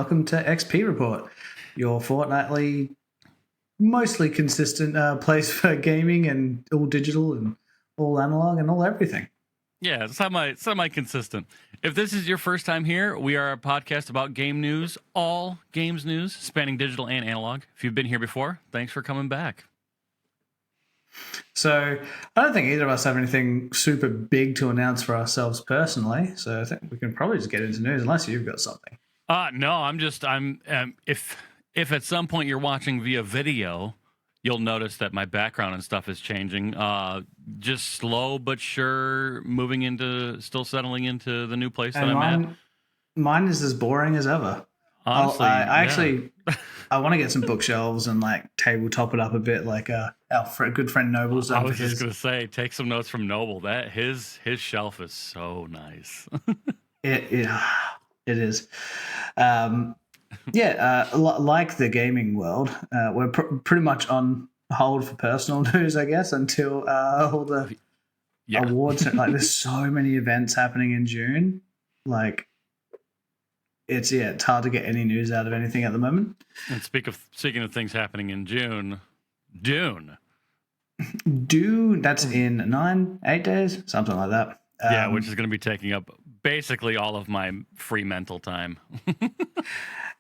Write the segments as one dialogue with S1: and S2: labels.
S1: welcome to XPReport, your fortnightly, mostly consistent place for gaming and all digital and all analog and all everything.
S2: Yeah, semi-consistent. If this is your first time here, we are a podcast about game news, all games news, spanning digital and analog. If you've been here before, thanks for coming back.
S1: So I don't think either of us have anything super big to announce for ourselves personally. So I think we can probably just get into news, unless you've got something.
S2: No, if at some point you're watching via video, you'll notice that my background and stuff is changing. Just slow but sure, still settling into the new place that I'm at.
S1: Mine is as boring as ever.
S2: Honestly,
S1: I want to get some bookshelves and like tabletop it up a bit, like our good friend Noble's done.
S2: I was just gonna say, take some notes from Noble. That his shelf is so nice.
S1: It is. Like the gaming world, we're pretty much on hold for personal news, I guess, until all the awards. Like, there's so many events happening in June. Like, it's hard to get any news out of anything at the moment.
S2: And speaking of things happening in June, Dune.
S1: That's in 8 days, something like that.
S2: Which is going to be taking up basically all of my free mental time.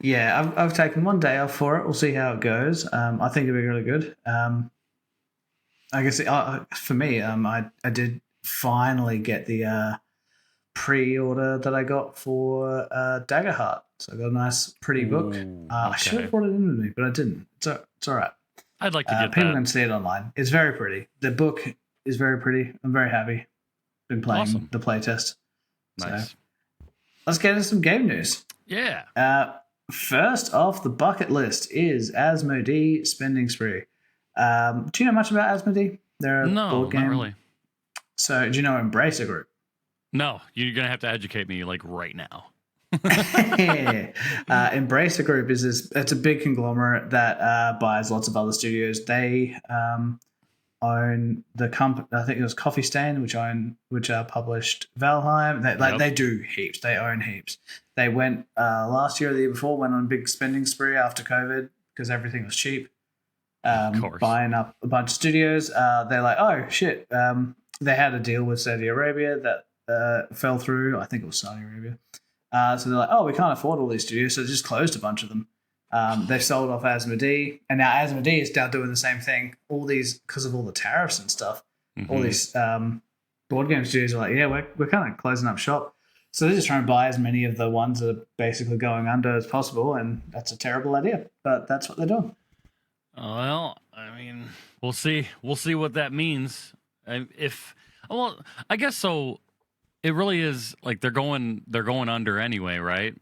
S1: Yeah, I've taken 1 day off for it. We'll see how it goes. I think it'll be really good. I guess for me, I did finally get the pre-order that I got for Daggerheart. So I got a nice, pretty book. I should have brought it in with me, but I didn't. It's all right.
S2: I'd like to get
S1: people can see it online. It's very pretty. The book is very pretty. I'm very happy. Been playing the playtest.
S2: Nice. So,
S1: let's get into some game news.
S2: Yeah.
S1: First off the bucket list is Asmodee Spending Spree. Do you know much about Asmodee? They're a board game.
S2: Not really.
S1: So do you know Embracer Group?
S2: No, you're going to have to educate me like right now.
S1: Embracer Group it's a big conglomerate that buys lots of other studios. They own the company. I think it was Coffee Stain, which published Valheim. They do heaps. They own heaps. They went last year or the year before, went on a big spending spree after COVID because everything was cheap. Buying up a bunch of studios. They're like, oh shit. They had a deal with Saudi Arabia that fell through. I think it was Saudi Arabia. So they're like, oh, we can't afford all these studios, so they just closed a bunch of them. They've sold off Asmodee, and now Asmodee is now doing the same thing. All these, because of all the tariffs and stuff, all these board game studios are like, yeah, we're kind of closing up shop. So they're just trying to buy as many of the ones that are basically going under as possible, and that's a terrible idea, but that's what they're doing.
S2: Well, I mean, we'll see. We'll see what that means. I guess so. It really is like they're going under anyway, right?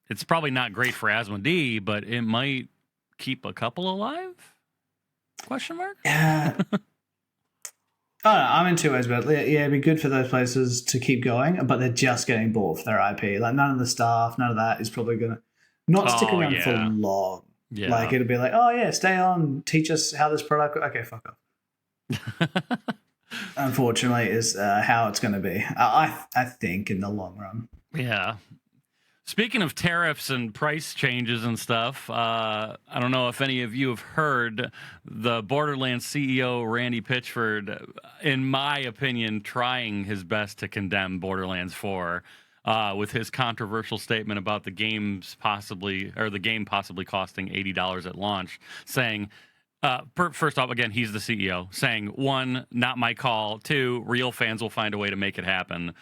S2: It's probably not great for Asmodee, but it might keep a couple alive? Question mark?
S1: Yeah. I don't know, I'm in two ways about it. Yeah, it'd be good for those places to keep going, but they're just getting bought for their IP. Like, none of the staff, none of that is probably going to not stick around for long.
S2: Yeah.
S1: Like, it'll be like, oh, yeah, stay on, teach us how this product... Okay, fuck off. Unfortunately, is how it's going to be. I think in the long run.
S2: Yeah. Speaking of tariffs and price changes and stuff, I don't know if any of you have heard the Borderlands CEO, Randy Pitchford, in my opinion, trying his best to condemn Borderlands 4 with his controversial statement about the game possibly costing $80 at launch, saying... first off, again, he's the CEO, saying, 1, not my call. 2, real fans will find a way to make it happen.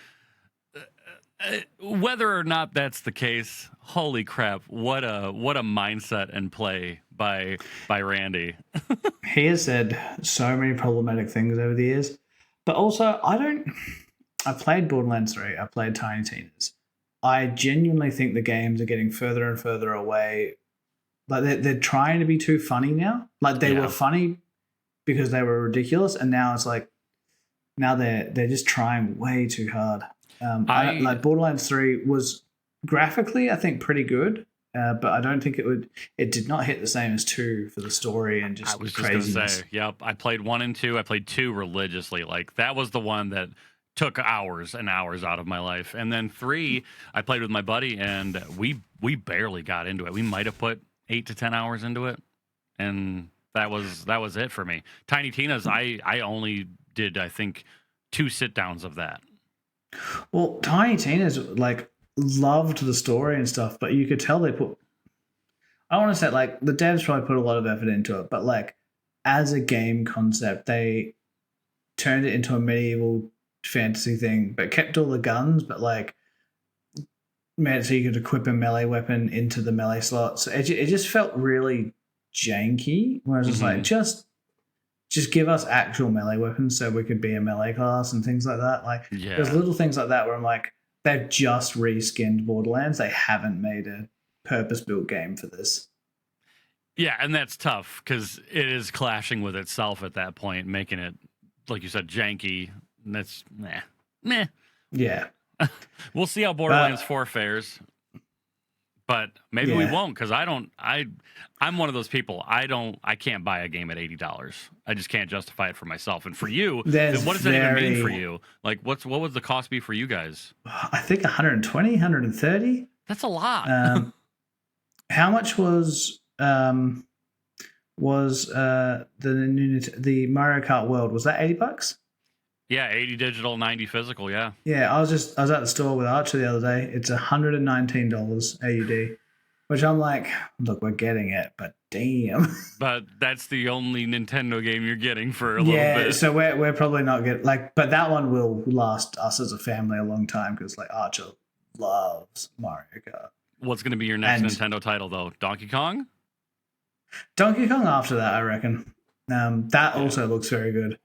S2: Whether or not that's the case, holy crap, what a mindset and play by Randy.
S1: He has said so many problematic things over the years, but also I played Borderlands 3, I played Tiny Tina's. I genuinely think the games are getting further and further away. Like, they're trying to be too funny now. Like, they were funny because they were ridiculous, and now it's like, now they're just trying way too hard. Like, Borderlands 3 was graphically, I think, pretty good, but I don't think it did not hit the same as 2 for the story and just craziness.
S2: I was just going to say, yep, I played 1 and 2. I played 2 religiously. Like, that was the one that took hours and hours out of my life. And then 3, I played with my buddy, and we barely got into it. We might have put 8 to 10 hours into it, and that was it for me. Tiny Tina's, I only did, I think, 2 sit downs of that.
S1: Well, Tiny Tina's like loved the story and stuff, but you could tell they put. I want to say like the devs probably put a lot of effort into it, but like as a game concept, they turned it into a medieval fantasy thing, but kept all the guns, but like made it so you could equip a melee weapon into the melee slot. So it just felt really janky. Whereas it's like just give us actual melee weapons so we could be a melee class and things like that. Like there's little things like that where I'm like, they've just reskinned Borderlands. They haven't made a purpose-built game for this.
S2: Yeah, and that's tough because it is clashing with itself at that point, making it, like you said, janky. That's meh.
S1: Yeah.
S2: We'll see how Borderlands 4 fares, but maybe we won't, because I'm one of those people. I can't buy a game at $80. I just can't justify it for myself. And for you, what does that even mean for you? Like, what would the cost be for you guys?
S1: I think 120, 130.
S2: That's a lot.
S1: How much was the Mario Kart World? Was that $80?
S2: Yeah, 80 digital, 90 physical. Yeah.
S1: Yeah, I was at the store with Archer the other day. It's $119 AUD, which I'm like, look, we're getting it, but damn.
S2: But that's the only Nintendo game you're getting for a little bit.
S1: Yeah, so we're probably not getting but that one will last us as a family a long time because like Archer loves Mario Kart.
S2: What's going to be your next Nintendo title though? Donkey Kong?
S1: Donkey Kong after that, I reckon. That also looks very good.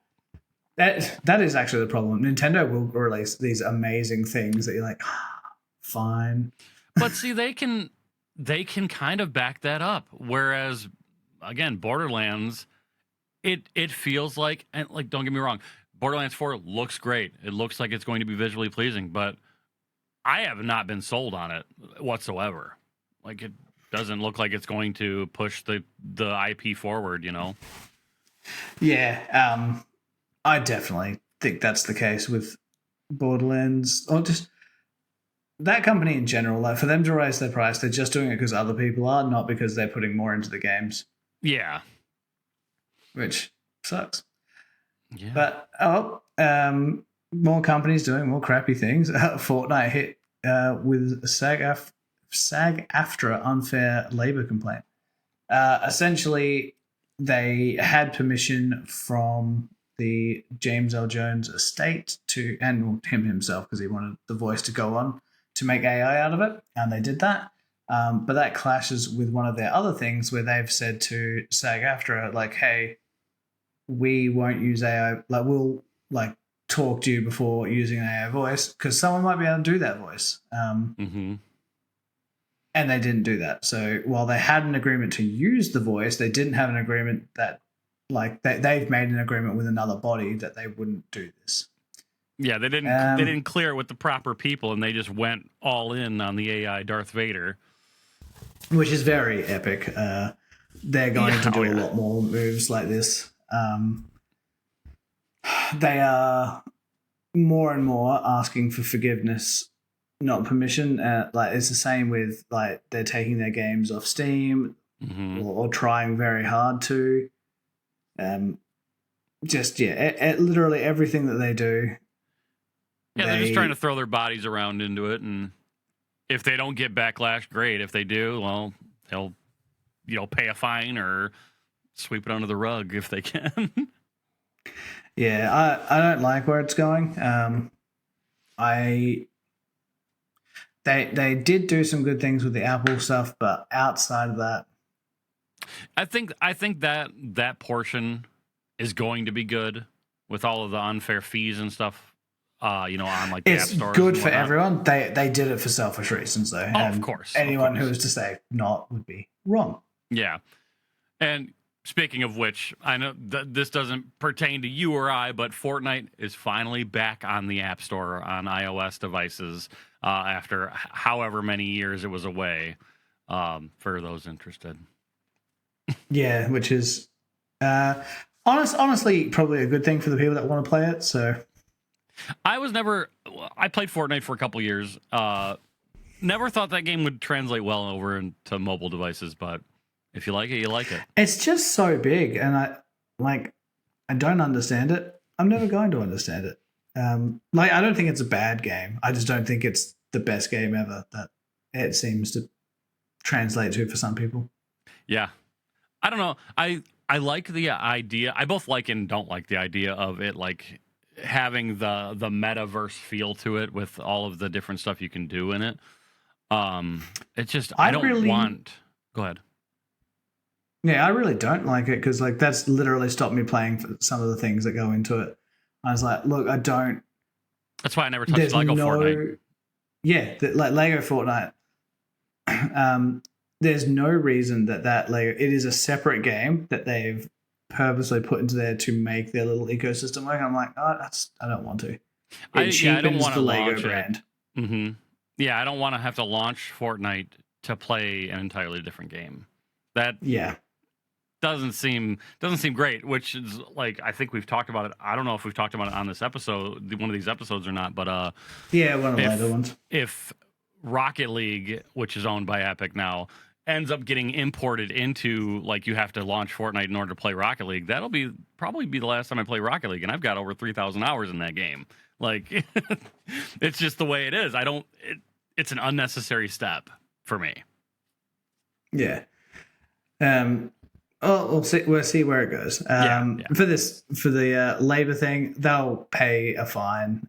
S1: That is actually the problem. Nintendo will release these amazing things that you're like, fine.
S2: But see, they can kind of back that up. Whereas, again, Borderlands, it feels like, and like, don't get me wrong, Borderlands 4 looks great. It looks like it's going to be visually pleasing, but I have not been sold on it whatsoever. Like, it doesn't look like it's going to push the IP forward, you know?
S1: Yeah, I definitely think that's the case with Borderlands, or just that company in general. Like for them to raise their price, they're just doing it because other people are, not because they're putting more into the games.
S2: Yeah,
S1: which sucks.
S2: Yeah,
S1: but more companies doing more crappy things. Fortnite hit with a SAG-AFTRA unfair labor complaint. Essentially, they had permission from the James L. Jones estate and him himself, because he wanted the voice to go on, to make AI out of it, and they did that. But that clashes with one of their other things where they've said to SAG-AFTRA, like, hey, we won't use AI, like we'll like talk to you before using an AI voice, because someone might be able to do that voice. And they didn't do that. So while they had an agreement to use the voice, they didn't have an agreement that, like, they've made an agreement with another body that they wouldn't do this.
S2: Yeah, they didn't clear it with the proper people, and they just went all in on the AI Darth Vader,
S1: which is very epic. They're going to do a lot more moves like this. They are more and more asking for forgiveness, not permission. Like it's the same with like they're taking their games off Steam or trying very hard to. Literally everything that they do.
S2: Yeah, they're just trying to throw their bodies around into it, and if they don't get backlash, great. If they do, well, they'll pay a fine or sweep it under the rug if they can.
S1: Yeah, I don't like where it's going. They did do some good things with the Apple stuff, but outside of that,
S2: I think that portion is going to be be with all of the unfair fees and stuff. On like the App Store.
S1: It's good for everyone. They did it for selfish reasons, though.
S2: Oh, of course.
S1: Anyone who was to say not would be wrong.
S2: Yeah, and speaking of which, I know this doesn't pertain to you or I, but Fortnite is finally back on the App Store on iOS devices after however many years it was away. For those interested.
S1: Yeah, which is honestly probably a good thing for the people that want to play it. So
S2: I played Fortnite for a couple years. Never thought that game would translate well over into mobile devices, but if you like it, you like it.
S1: It's just so big, and I don't understand it. I'm never going to understand it. I don't think it's a bad game. I just don't think it's the best game ever that it seems to translate to for some people.
S2: Yeah. I don't know. I like the idea. I both like and don't like the idea of it, like having the metaverse feel to it with all of the different stuff you can do in it. It's just I don't want. Go ahead.
S1: Yeah, I really don't like it because that's literally stopped me playing for some of the things that go into it. I was like, look, I don't.
S2: That's why I never touched Lego Fortnite.
S1: Yeah, Lego Fortnite. There's no reason that Lego. It is a separate game that they've purposely put into there to make their little ecosystem work. I'm like, I don't want to.
S2: I don't want
S1: the Lego brand.
S2: Mm-hmm. Yeah, I don't want to have to launch Fortnite to play an entirely different game. That doesn't seem great. Which is I think we've talked about it. I don't know if we've talked about it on this episode, one of these episodes or not. But
S1: one of the later ones.
S2: If Rocket League, which is owned by Epic now, ends up getting imported into you have to launch Fortnite in order to play Rocket League, that'll probably be the last time I play Rocket League, and I've got over 3,000 hours in that game. It's just the way it is. It's an unnecessary step for me.
S1: Yeah. We'll see where it goes. For the labor thing, they'll pay a fine.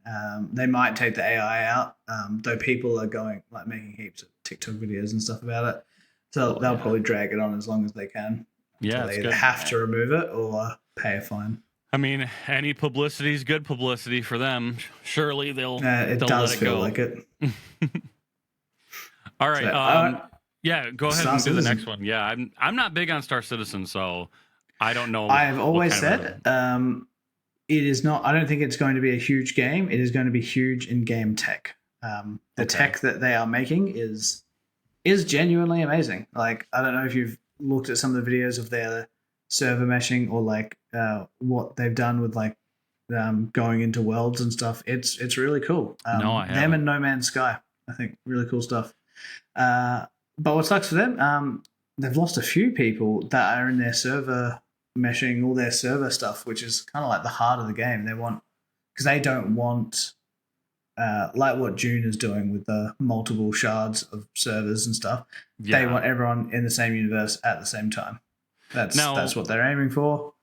S1: They might take the AI out, though people are going making heaps of TikTok videos and stuff about it. So they'll probably drag it on as long as they can.
S2: Yeah,
S1: they either have to remove it or pay a fine.
S2: I mean, any publicity is good publicity for them. Surely they'll
S1: it
S2: they'll
S1: does
S2: let it
S1: feel
S2: go.
S1: like it.
S2: All right. Yeah, go ahead and do the next one. Yeah, I'm not big on Star Citizen, so I don't know.
S1: I have always said it is not. I don't think it's going to be a huge game. It is going to be huge in game tech. The tech that they are making is genuinely amazing. I don't know if you've looked at some of the videos of their server meshing or what they've done with going into worlds and stuff. It's really cool.
S2: No, I haven't.
S1: Them and No Man's Sky, I think, really cool stuff. But what sucks for them, they've lost a few people that are in their server meshing all their server stuff, which is kind of like the heart of the game. Because they don't want what June is doing with the multiple shards of servers and stuff. Yeah. They want everyone in the same universe at the same time. That's what they're aiming for.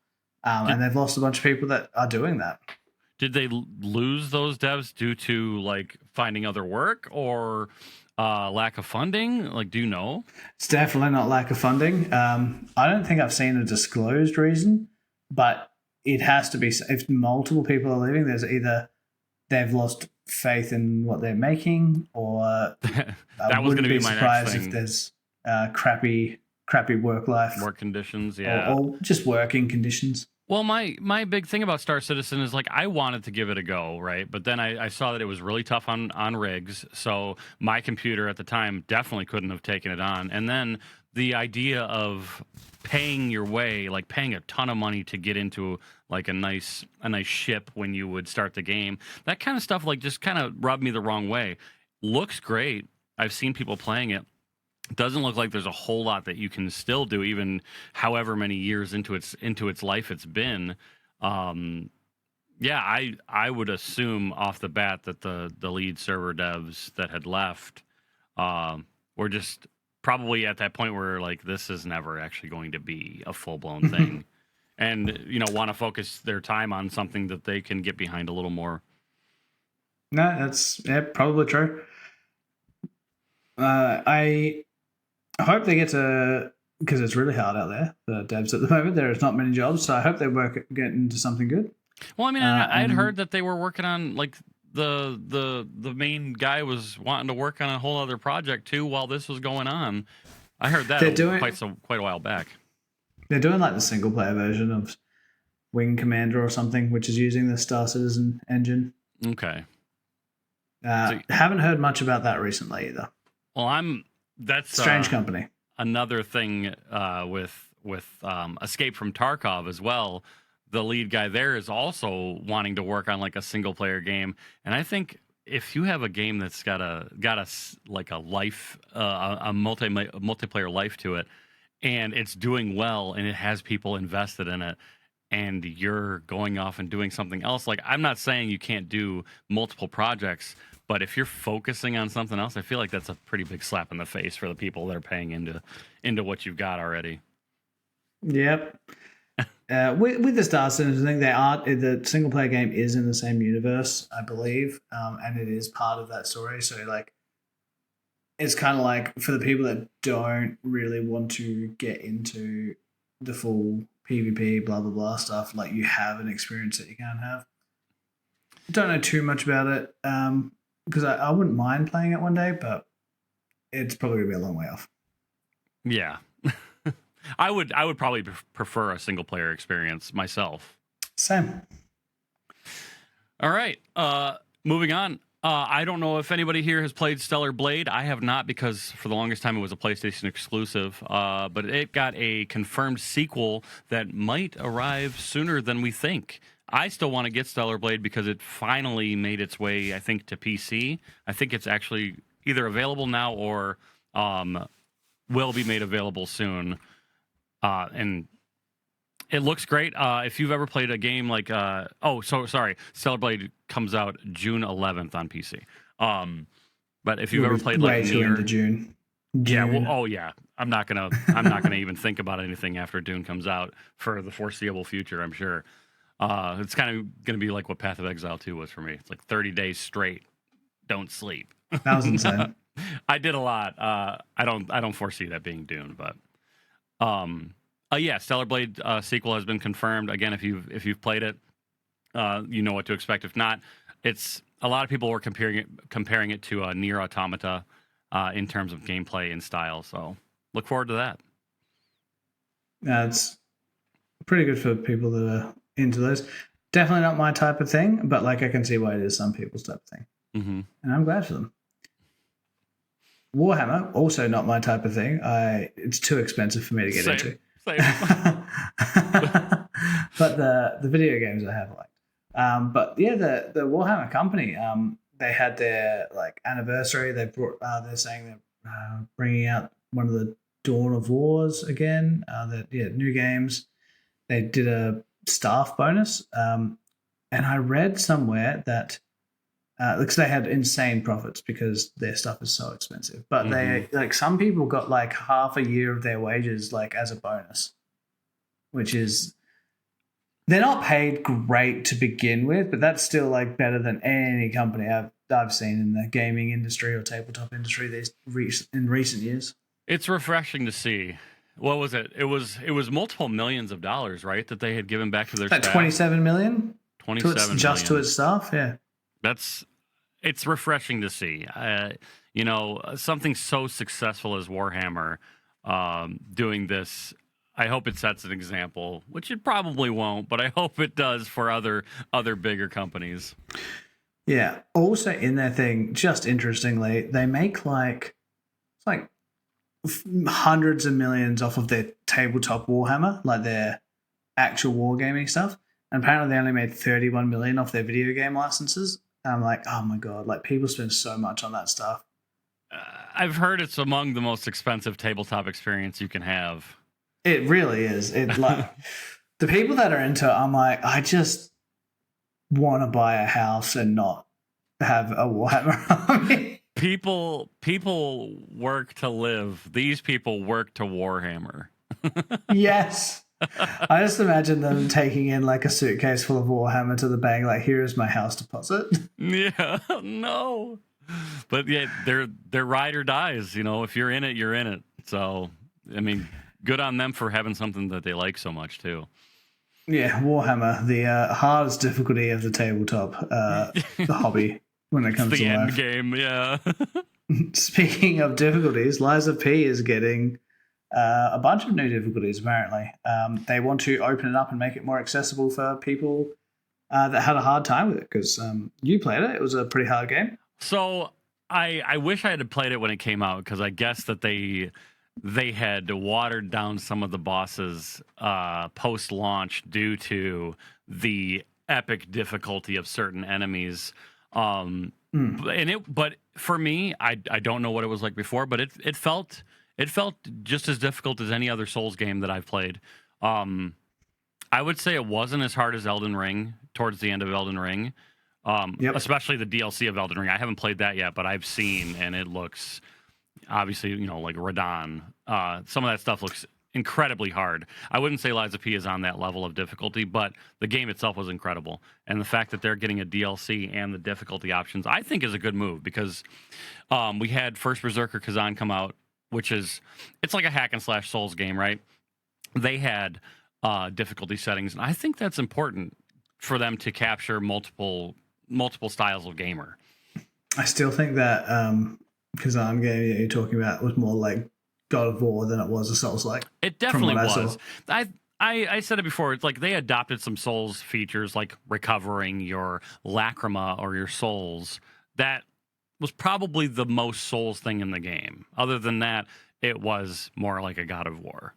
S1: And they've lost a bunch of people that are doing that.
S2: Did they lose those devs due to finding other work or lack of funding? Do you know?
S1: It's definitely not lack of funding. I don't think I've seen a disclosed reason, but it has to be. If multiple people are leaving, there's either they've lost faith in what they're making, or
S2: that was going to be my next thing.
S1: If there's crappy work
S2: conditions, yeah,
S1: or just working conditions.
S2: Well, my big thing about Star Citizen is I wanted to give it a go, right? But then I saw that it was really tough on rigs, so my computer at the time definitely couldn't have taken it on. And then the idea of paying your way, paying a ton of money to get into a nice ship when you would start the game, that kind of stuff just kind of rubbed me the wrong way. Looks great. I've seen people playing it. Doesn't look like there's a whole lot that you can still do, even however many years into its life it's been. I would assume off the bat that the lead server devs that had left were just probably at that point where this is never actually going to be a full blown thing, and want to focus their time on something that they can get behind a little more.
S1: No, that's probably true. I hope they get to, because it's really hard out there for devs at the moment. There is not many jobs, so I hope they get into something good.
S2: Well, I mean, I had heard that they were working on the main guy was wanting to work on a whole other project too while this was going on. I heard that quite a while back.
S1: They're doing the single player version of Wing Commander or something, which is using the Star Citizen engine.
S2: Okay.
S1: Haven't heard much about that recently either.
S2: Well, that's
S1: strange company.
S2: Another thing with Escape from Tarkov as well. the lead guy there is also wanting to work on like a single player game. And I think if you have a game that's got a like a life, a multiplayer life to it, and it's doing well and it has people invested in it, and you're going off and doing something else, like, I'm not saying you can't do multiple projects, but if you're focusing on something else, I feel like that's a pretty big slap in the face for the people that are paying into what you've got already.
S1: Yep. With the Star Citizen thing, the single player game is in the same universe, I believe, and it is part of that story. So, like, it's kind of like for the people that don't really want to get into the full PvP, blah blah blah stuff, like, you have an experience that you can't have. Don't know too much about it, because I wouldn't mind playing it one day, but it's probably gonna be a long way off.
S2: Yeah. I would probably prefer a single player experience myself.
S1: Same.
S2: All right. Moving on. I don't know if anybody here has played Stellar Blade. I have not, because for the longest time it was a PlayStation exclusive. But it got a confirmed sequel that might arrive sooner than we think. I still want to get Stellar Blade because it finally made its way, I think, to PC. I think it's actually either available now or will be made available soon. And it looks great. If you've ever played a game like Stellar Blade comes out June 11th on PC. But if you've ever played like
S1: June.
S2: Yeah, well, yeah. I'm not gonna even think about anything after Dune comes out for the foreseeable future, I'm sure. It's kind of gonna be like what Path of Exile 2 was for me. It's like 30 days straight, don't sleep.
S1: That was insane.
S2: I did a lot. I don't foresee that being Dune, but yeah, Stellar Blade sequel has been confirmed. Again, if you've played it, you know what to expect. If not, it's a lot of people were comparing it to Nier Automata in terms of gameplay and style. So look forward to that.
S1: Yeah, it's pretty good for people that are into those. Definitely not my type of thing, but like I can see why it is some people's type of thing, and I'm glad for them. Warhammer, also not my type of thing. It's too expensive for me to get into.
S2: Same.
S1: But the video games I have liked. But yeah, the Warhammer company, they had their like anniversary. They're saying they're bringing out one of the Dawn of Wars again. New games. They did a staff bonus, and I read somewhere that. Because they had insane profits because their stuff is so expensive. But they like some people got like half a year of their wages like as a bonus, which is they're not paid great to begin with, but that's still like better than any company I've seen in the gaming industry or tabletop industry in recent years.
S2: It's refreshing to see. What was it? It was multiple millions of dollars, right? That they had given back to their staff.
S1: 27 million.
S2: 27 million.
S1: Just to its staff, yeah.
S2: It's refreshing to see. Something so successful as Warhammer doing this. I hope it sets an example, which it probably won't, but I hope it does for other bigger companies.
S1: Yeah. Also in their thing, just interestingly, they make hundreds of millions off of their tabletop Warhammer, like their actual wargaming stuff. And apparently they only made 31 million off their video game licenses. And I'm like, oh my God, like people spend so much on that stuff.
S2: I've heard it's among the most expensive tabletop experience you can have.
S1: It really is. It like the people that are into it, I'm like, I just want to buy a house and not have a Warhammer army.
S2: People work to live. These people work to Warhammer.
S1: Yes. I just imagine them taking in like a suitcase full of Warhammer to the bank, like, here is my house deposit.
S2: Yeah, no. But yeah, they're ride or dies. If you're in it, you're in it. So, I mean, good on them for having something that they like so much too.
S1: Yeah, Warhammer, the hardest difficulty of the tabletop hobby when it comes to
S2: the
S1: life.
S2: end game, yeah.
S1: Speaking of difficulties, Liza P is getting a bunch of new difficulties, apparently. They want to open it up and make it more accessible for people that had a hard time with it, because you played it. It was a pretty hard game.
S2: So I wish I had played it when it came out, because I guess that they they had watered down some of the bosses post-launch due to the epic difficulty of certain enemies. But for me, I don't know what it was like before, but it felt just as difficult as any other Souls game that I've played. I would say it wasn't as hard as Elden Ring towards the end of Elden Ring, especially the DLC of Elden Ring. I haven't played that yet, but I've seen, and it looks obviously, like Radon. Some of that stuff looks incredibly hard. I wouldn't say Lies of P is on that level of difficulty, but the game itself was incredible. And the fact that they're getting a DLC and the difficulty options, I think is a good move because we had First Berserker Kazan come out, it's like a hack and slash Souls game, right? They had difficulty settings, and I think that's important for them to capture multiple styles of gamer.
S1: I still think that Kazan game that you're talking about was more like God of War than it was a Souls-like.
S2: It definitely was. I said it before. It's like they adopted some Souls features, like recovering your lacrima or your souls. That was probably the most Souls thing in the game. Other than that, it was more like a God of War.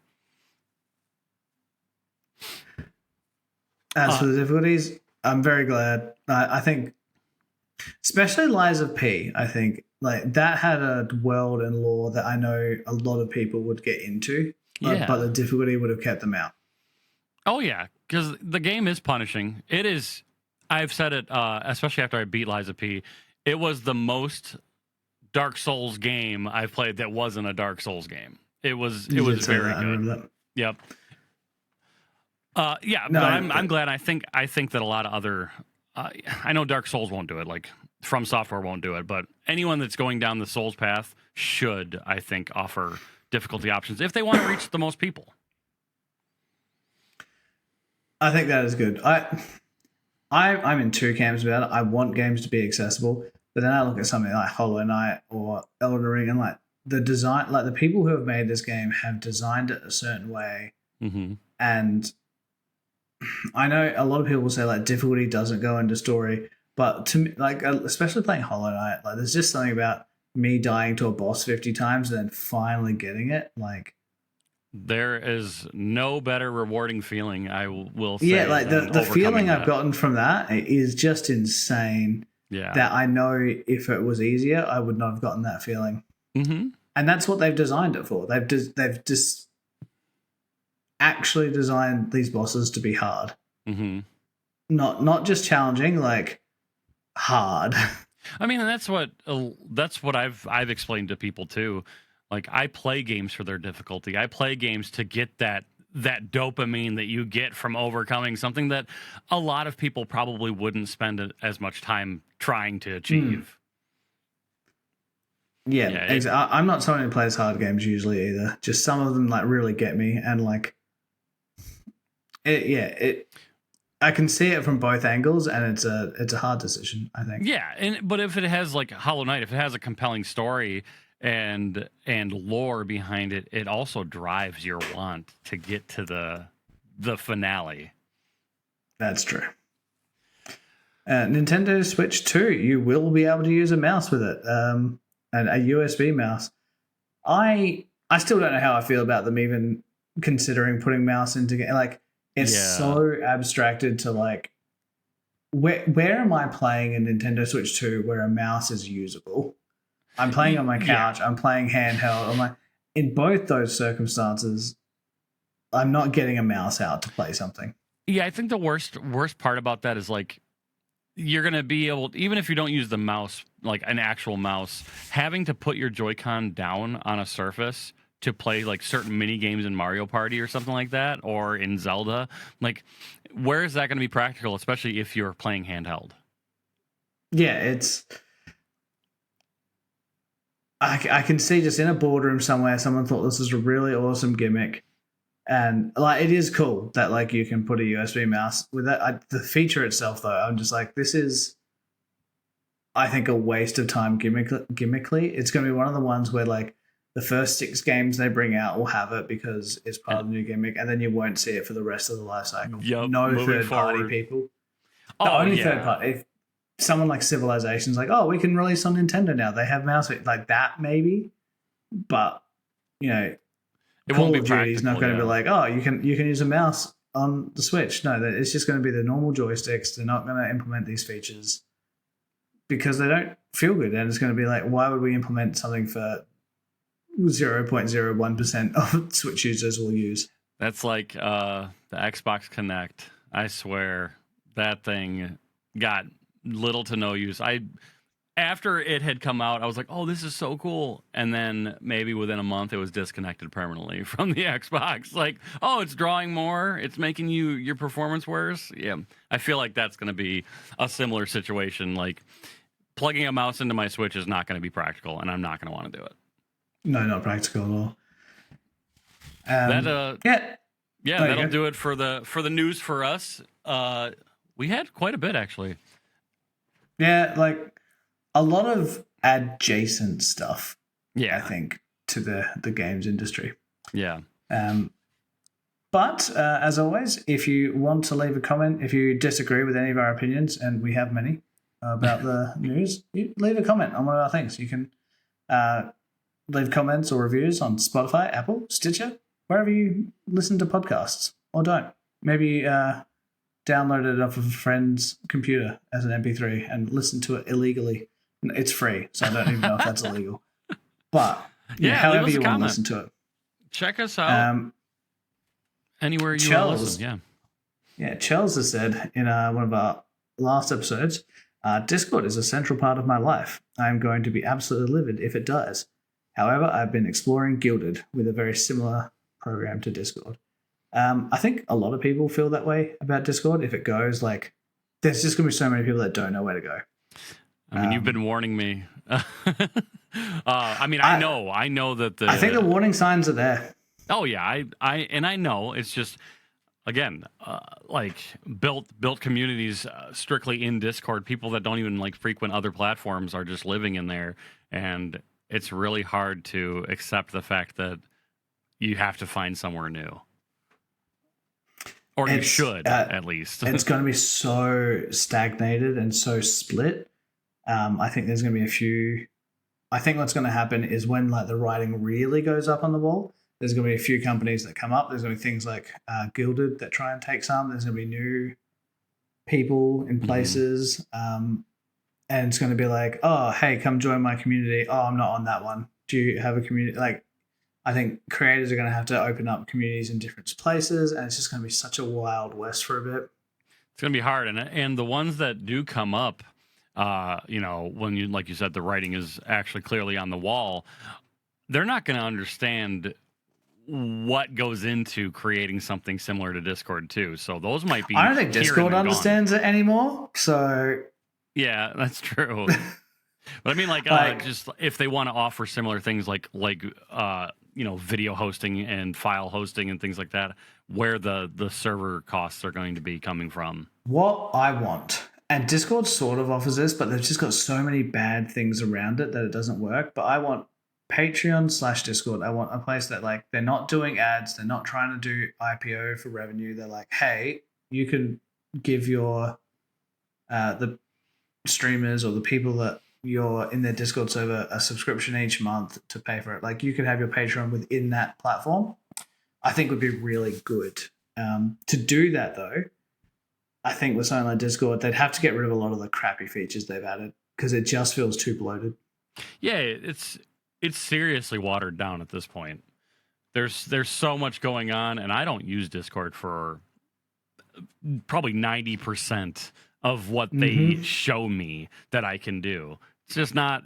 S1: As for the difficulties, I'm very glad. I think, especially Lies of P, I think like that had a world and lore that I know a lot of people would get into, but the difficulty would have kept them out.
S2: Oh yeah, because the game is punishing. It is. I've said it, especially after I beat Lies of P. It was the most Dark Souls game I've played that wasn't a Dark Souls game. It was very good. Yep. Yeah, no, but I'm glad. I think that a lot of other, I know Dark Souls won't do it, like From Software won't do it, but anyone that's going down the Souls path should, I think, offer difficulty options if they want to reach the most people.
S1: I think that is good. I'm in two camps about it. I want games to be accessible, but then I look at something like Hollow Knight or Elden Ring, and like the design, like the people who have made this game have designed it a certain way, and I know a lot of people will say like difficulty doesn't go into story, but to me, like especially playing Hollow Knight, like there's just something about me dying to a boss 50 times and then finally getting it. Like
S2: there is no better rewarding feeling, I will say.
S1: Yeah, like the feeling I've gotten from that is just insane.
S2: Yeah,
S1: that I know if it was easier, I would not have gotten that feeling. And that's what they've designed it for. They've just actually designed these bosses to be hard, not just challenging, like hard.
S2: I mean, and that's what I've explained to people too. Like I play games for their difficulty. I play games to get that dopamine that you get from overcoming something that a lot of people probably wouldn't spend as much time trying to achieve.
S1: I'm not someone who plays hard games usually either. Just some of them like really get me, and like I can see it from both angles, and it's a hard decision, I think.
S2: Yeah, but if it has like Hollow Knight, if it has a compelling story and lore behind it, it also drives your want to get to the finale. That's true.
S1: Nintendo Switch 2, you will be able to use a mouse with it, and a USB mouse. I still don't know how I feel about them even considering putting mouse into like. It's so abstracted to like, where am I playing a Nintendo Switch 2 where a mouse is usable? I'm playing on my couch. I'm playing handheld. I'm like, in both those circumstances, I'm not getting a mouse out to play something.
S2: Yeah, I think the worst part about that is like, you're going to be able, even if you don't use the mouse, like an actual mouse, having to put your Joy-Con down on a surface to play like certain mini games in Mario Party or something like that, or in Zelda, like where is that going to be practical, especially if you're playing handheld?
S1: Yeah, I can see just in a boardroom somewhere, someone thought this was a really awesome gimmick, and like it is cool that like you can put a USB mouse with that. The feature itself, though, I'm just like, this is, I think, a waste of time gimmickly. It's going to be one of the ones where like the first 6 games they bring out will have it because it's part of the new gimmick, and then you won't see it for the rest of the life cycle. No third-party people. Only third party. If someone like Civilization's like, oh, we can release on Nintendo now. They have mouse like that, maybe. But,
S2: It
S1: Call
S2: won't be
S1: of Duty is not
S2: practical,
S1: going to
S2: yeah.
S1: be like, oh, you can use a mouse on the Switch. No, it's just going to be the normal joysticks. They're not going to implement these features because they don't feel good, and it's going to be like, why would we implement something for 0.01% of Switch users will use?
S2: That's like the Xbox Connect. I swear that thing got little to no use. After it had come out, I was like, "Oh, this is so cool!" And then maybe within a month, it was disconnected permanently from the Xbox. Like, oh, it's drawing more. It's making your performance worse. Yeah, I feel like that's going to be a similar situation. Like, plugging a mouse into my Switch is not going to be practical, and I'm not going to want to do it.
S1: No, not practical at all.
S2: Yeah, that'll do it for the news for us. We had quite a bit actually.
S1: Yeah, like a lot of adjacent stuff.
S2: Yeah,
S1: I think to the games industry.
S2: Yeah.
S1: But as always, if you want to leave a comment, if you disagree with any of our opinions, and we have many about the news, you leave a comment on one of our things. You can leave comments or reviews on Spotify, Apple, Stitcher, wherever you listen to podcasts, or don't. Maybe download it off of a friend's computer as an MP3 and listen to it illegally. It's free, so I don't even know if that's illegal. But however you want to listen to it.
S2: Check us out anywhere you want to listen.
S1: Yeah, Charles has said in one of our last episodes, Discord is a central part of my life. I am going to be absolutely livid if it dies. However, I've been exploring Guilded with a very similar program to Discord. I think a lot of people feel that way about Discord. If it goes, like, there's just going to be so many people that don't know where to go.
S2: I mean, you've been warning me. I know that
S1: I think the warning signs are there.
S2: Oh yeah, I know. It's just, again, like built communities strictly in Discord. People that don't even like frequent other platforms are just living in there, and it's really hard to accept the fact that you have to find somewhere new. Or you should, at least.
S1: It's going to be so stagnated and so split. I think there's going to be a few. I think what's going to happen is when like the writing really goes up on the wall, there's going to be a few companies that come up. There's going to be things like Guilded that try and take some. There's going to be new people in places. And it's going to be like, oh, hey, come join my community. Oh, I'm not on that one. Do you have a community? Like, I think creators are going to have to open up communities in different places, and it's just going to be such a wild west for a bit.
S2: It's going to be hard, and the ones that do come up, when you, like you said, the writing is actually clearly on the wall, they're not going to understand what goes into creating something similar to Discord too. So those might be.
S1: I don't think Discord understands it anymore. So
S2: yeah, that's true. But I mean, like just if they want to offer similar things, like video hosting and file hosting and things like that, where the server costs are going to be coming from.
S1: What I want, and Discord sort of offers this, but they've just got so many bad things around it that it doesn't work. But I want Patreon/Discord. I want a place that like they're not doing ads, they're not trying to do IPO for revenue. They're like, hey, you can give your the streamers or the people that you're in their Discord server a subscription each month to pay for it. Like you could have your Patreon within that platform. I think would be really good. To do that though, I think with something like Discord, they'd have to get rid of a lot of the crappy features they've added because it just feels too bloated.
S2: Yeah, it's seriously watered down at this point. There's so much going on, and I don't use Discord for probably 90% of what they show me that I can do. It's not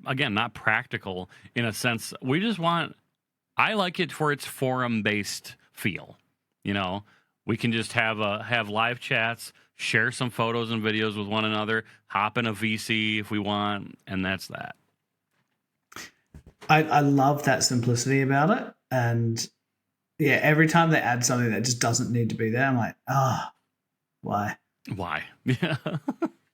S2: again, not practical in a sense. We just I like it for its forum-based feel. We can just have live chats, share some photos and videos with one another, hop in a VC if we want, and that's that.
S1: I love that simplicity about it. And yeah, every time they add something that just doesn't need to be there, I'm like, why?
S2: Yeah.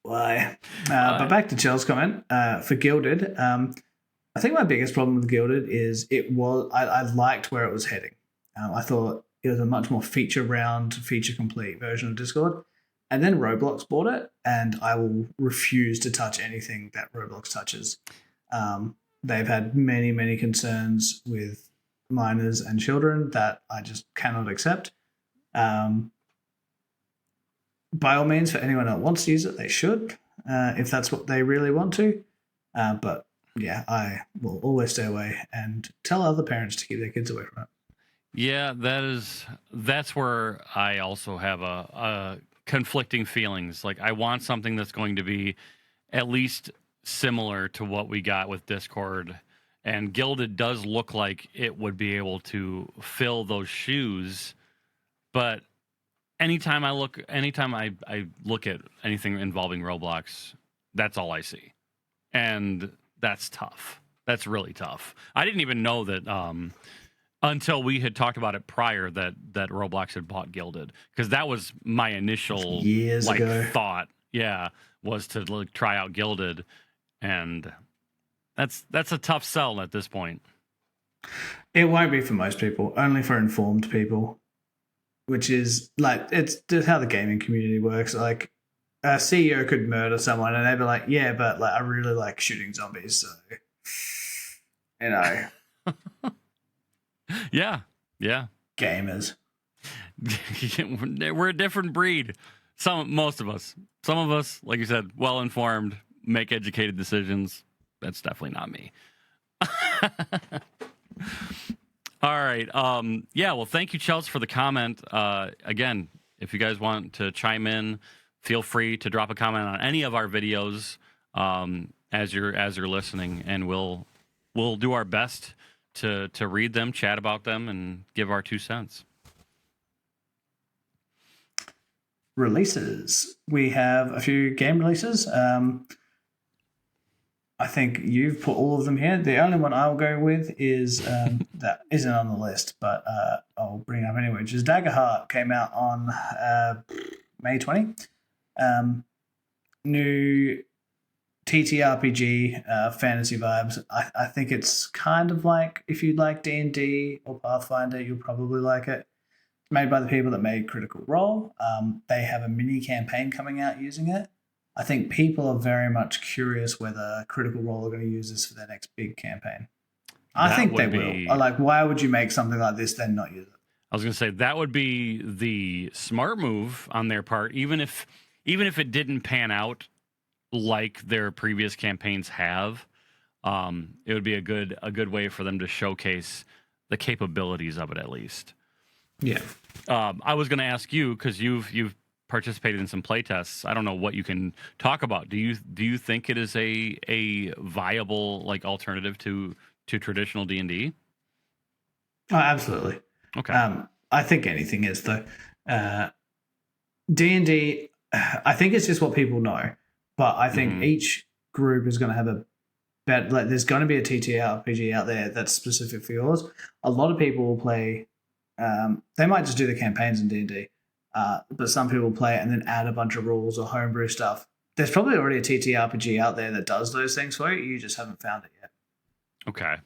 S1: Why? But back to Chel's comment for Guilded. I think my biggest problem with Guilded is I liked where it was heading. I thought it was a much more feature-round, feature-complete version of Discord. And then Roblox bought it, and I will refuse to touch anything that Roblox touches. They've had many, many concerns with minors and children that I just cannot accept. By all means, for anyone that wants to use it, they should, if that's what they really want to. But yeah, I will always stay away and tell other parents to keep their kids away from it.
S2: Yeah, that's where I also have a conflicting feelings. Like, I want something that's going to be at least similar to what we got with Discord, and Gilded does look like it would be able to fill those shoes. But anytime I look at anything involving Roblox, that's all I see, and that's tough. That's really tough. I didn't even know that until we had talked about it prior that Roblox had bought Gilded, because that was my initial
S1: years ago
S2: thought. Yeah, was to try out Gilded, and that's a tough sell at this point.
S1: It won't be for most people, only for informed people, which is like, it's just how the gaming community works. Like, a CEO could murder someone and they'd be like, yeah, but like, I really like shooting zombies, so you know.
S2: Yeah.
S1: Gamers.
S2: We're a different breed. Most of us. Some of us, like you said, well informed, make educated decisions. That's definitely not me. All right. Yeah, well, thank you, Chelsea, for the comment. Again, if you guys want to chime in, feel free to drop a comment on any of our videos as you're listening, and we'll do our best to read them, chat about them, and give our 2 cents.
S1: Releases. We have a few game releases. I think you've put all of them here. The only one I'll go with is that isn't on the list, but I'll bring it up anyway, which is Daggerheart. Came out on May 20. New TTRPG, fantasy vibes. I think it's kind of like, if you like D&D or Pathfinder, you'll probably like it. It's made by the people that made Critical Role. They have a mini campaign coming out using it. I think people are very much curious whether Critical Role are going to use this for their next big campain. I think they will. Like, why would you make something like this then not use it?
S2: I was going to say, that would be the smart move on their part, even if it didn't pan out like their previous campaigns have. It would be a good way for them to showcase the capabilities of it, at least.
S1: Yeah. I
S2: was going to ask you, because you've participated in some playtests. I don't know what you can talk about. Do you think it is a viable, like, alternative to traditional D&D?
S1: Oh, absolutely.
S2: Okay.
S1: I think anything is, though. D&D, I think it's just what people know. But I think each group is going to have a better, like, there's going to be a TTRPG out there that's specific for yours. A lot of people will play, they might just do the campaigns in D&D, but some people play it and then add a bunch of rules or homebrew stuff. There's probably already a TTRPG out there that does those things for you. You just haven't found it yet.
S2: Okay.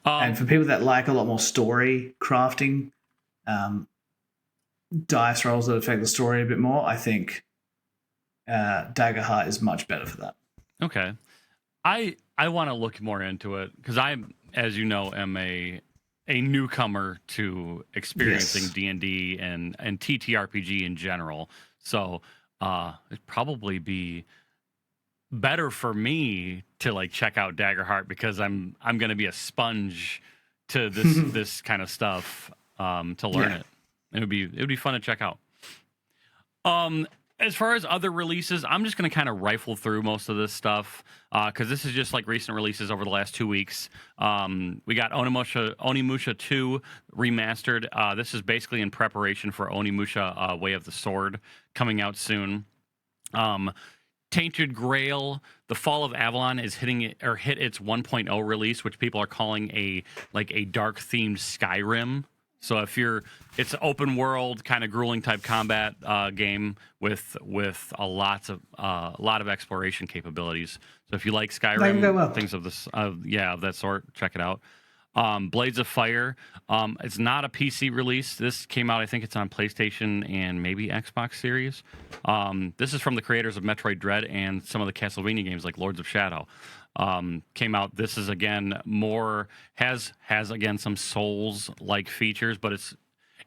S1: And for people that like a lot more story crafting, dice rolls that affect the story a bit more, I think Daggerheart is much better for that.
S2: Okay. I want to look more into it, because I, as you know, am a newcomer to experiencing D&D and TTRPG in general. So it'd probably be better for me to, like, check out Daggerheart, because I'm going to be a sponge to this kind of stuff to learn it. It would be fun to check out. As far as other releases, I'm just going to kind of rifle through most of this stuff, because this is just like recent releases over the last 2 weeks. We got Onimusha 2 remastered. This is basically in preparation for Onimusha Way of the Sword coming out soon. Tainted Grail, The Fall of Avalon is hit its 1.0 release, which people are calling a dark themed Skyrim. So it's an open world kind of grueling type combat game with a lot of exploration capabilities. So if you like Skyrim, things of that sort, check it out. Blades of Fire. It's not a PC release. This came out, I think it's on PlayStation and maybe Xbox Series. This is from the creators of Metroid Dread and some of the Castlevania games like Lords of Shadow. Came out. This is again more has again some Souls-like features, but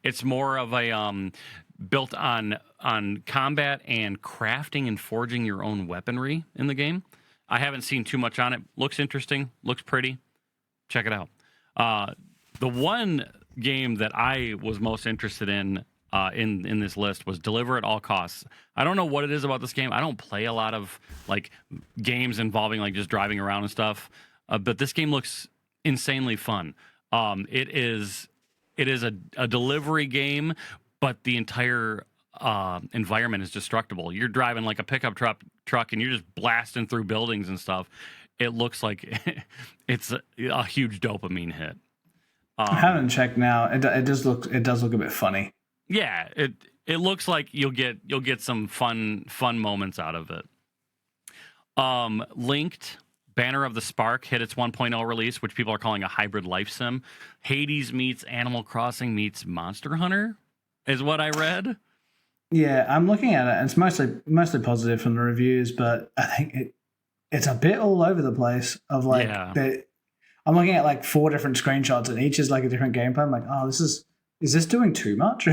S2: it's more of a built on combat and crafting and forging your own weaponry in the game. I haven't seen too much on it. Looks interesting. Looks pretty. Check it out. The one game that I was most interested in this list was Deliver at All Costs. I don't know what it is about this game. I don't play a lot of like games involving like just driving around and stuff, but this game looks insanely fun. It is a delivery game, but the entire environment is destructible. You're driving like a pickup truck and you're just blasting through buildings and stuff. It looks like it's a huge dopamine hit.
S1: I haven't checked now. It does look a bit funny.
S2: Yeah, it looks like you'll get some fun moments out of it. Lynked, Banner of the Spark hit its 1.0 release, which people are calling a hybrid life sim. Hades meets Animal Crossing meets Monster Hunter, is what I read.
S1: Yeah, I'm looking at it, and it's mostly positive from the reviews, but I think it's a bit all over the place. Of like, I'm looking at like 4 different screenshots, and each is like a different gameplay. I'm like, oh, is this doing too much?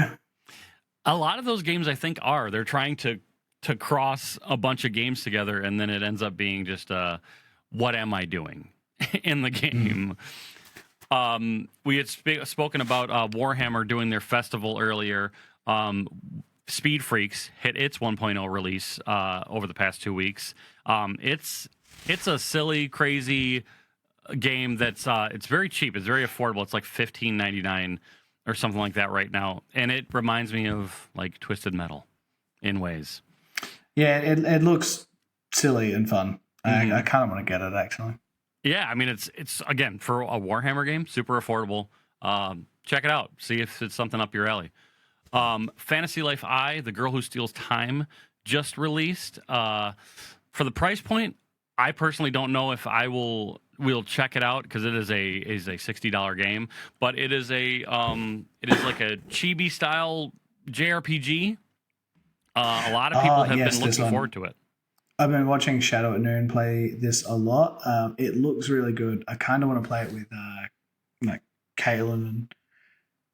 S2: A lot of those games, I think, they're trying to cross a bunch of games together, and then it ends up being just what am I doing in the game? We had spoken about Warhammer doing their festival earlier. Speed Freaks hit its 1.0 release over the past 2 weeks. It's a silly, crazy game that's it's very cheap. It's very affordable. It's like $15.99 or something like that right now, and it reminds me of like Twisted Metal in ways.
S1: Yeah, it looks silly and fun. I kind of want to get it actually.
S2: Yeah, I mean it's again for a Warhammer game, super affordable. Check it out. See if it's something up your alley. Fantasy Life I, The Girl Who Steals Time, just released. For the price point, I personally don't know if we'll check it out because it is a $60 game, but it is like a chibi style JRPG. A lot of people have been looking forward to it.
S1: I've been watching Shadow at Noon play this a lot. It looks really good. I kind of want to play it with like Keirron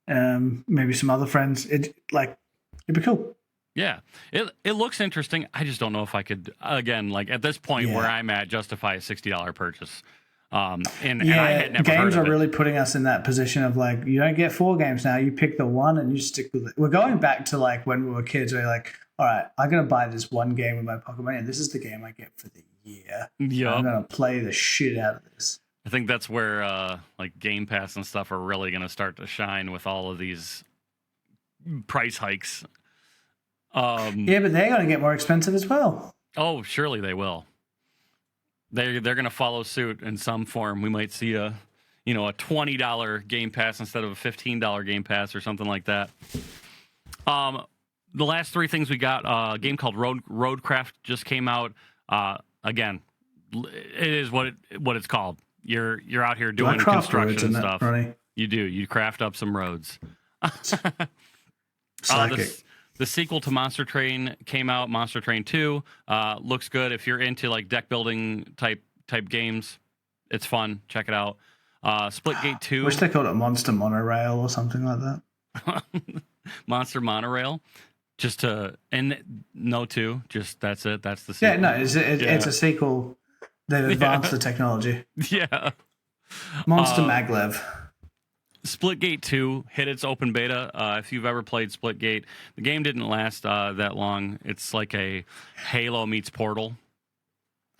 S1: and maybe some other friends. It'd be cool.
S2: Yeah, it looks interesting. I just don't know if I could, again, like at this point where I'm at, justify a $60 purchase. And I had never
S1: games
S2: heard of
S1: are really putting us in that position of like, you don't get 4 games now. You pick the one and you stick with it. We're going back to like when we were kids. We're like, all right, I'm going to buy this one game with my pocket money, and this is the game I get for the year.
S2: Yep.
S1: I'm going to play the shit out of this.
S2: I think that's where like Game Pass and stuff are really going to start to shine with all of these price hikes.
S1: Yeah, but they're going to get more expensive as well.
S2: Oh, surely they will. They're going to follow suit in some form. We might see a $20 Game Pass instead of a $15 Game Pass or something like that. The last 3 things we got, a game called Roadcraft just came out. Again, it is what it's called. You're out here doing construction stuff. You do. You craft up some roads. The sequel to Monster Train came out, Monster Train 2. Looks good. If you're into like deck building type games, it's fun. Check it out. Splitgate 2.
S1: Wish they called it Monster Monorail or something like that.
S2: Monster Monorail. Just to, and no 2, just that's it. That's the sequel.
S1: Yeah, no, it's a sequel. They've advanced the technology.
S2: Yeah.
S1: Monster Maglev.
S2: Splitgate 2 hit its open beta. If you've ever played Splitgate, the game didn't last that long. It's like a Halo meets Portal.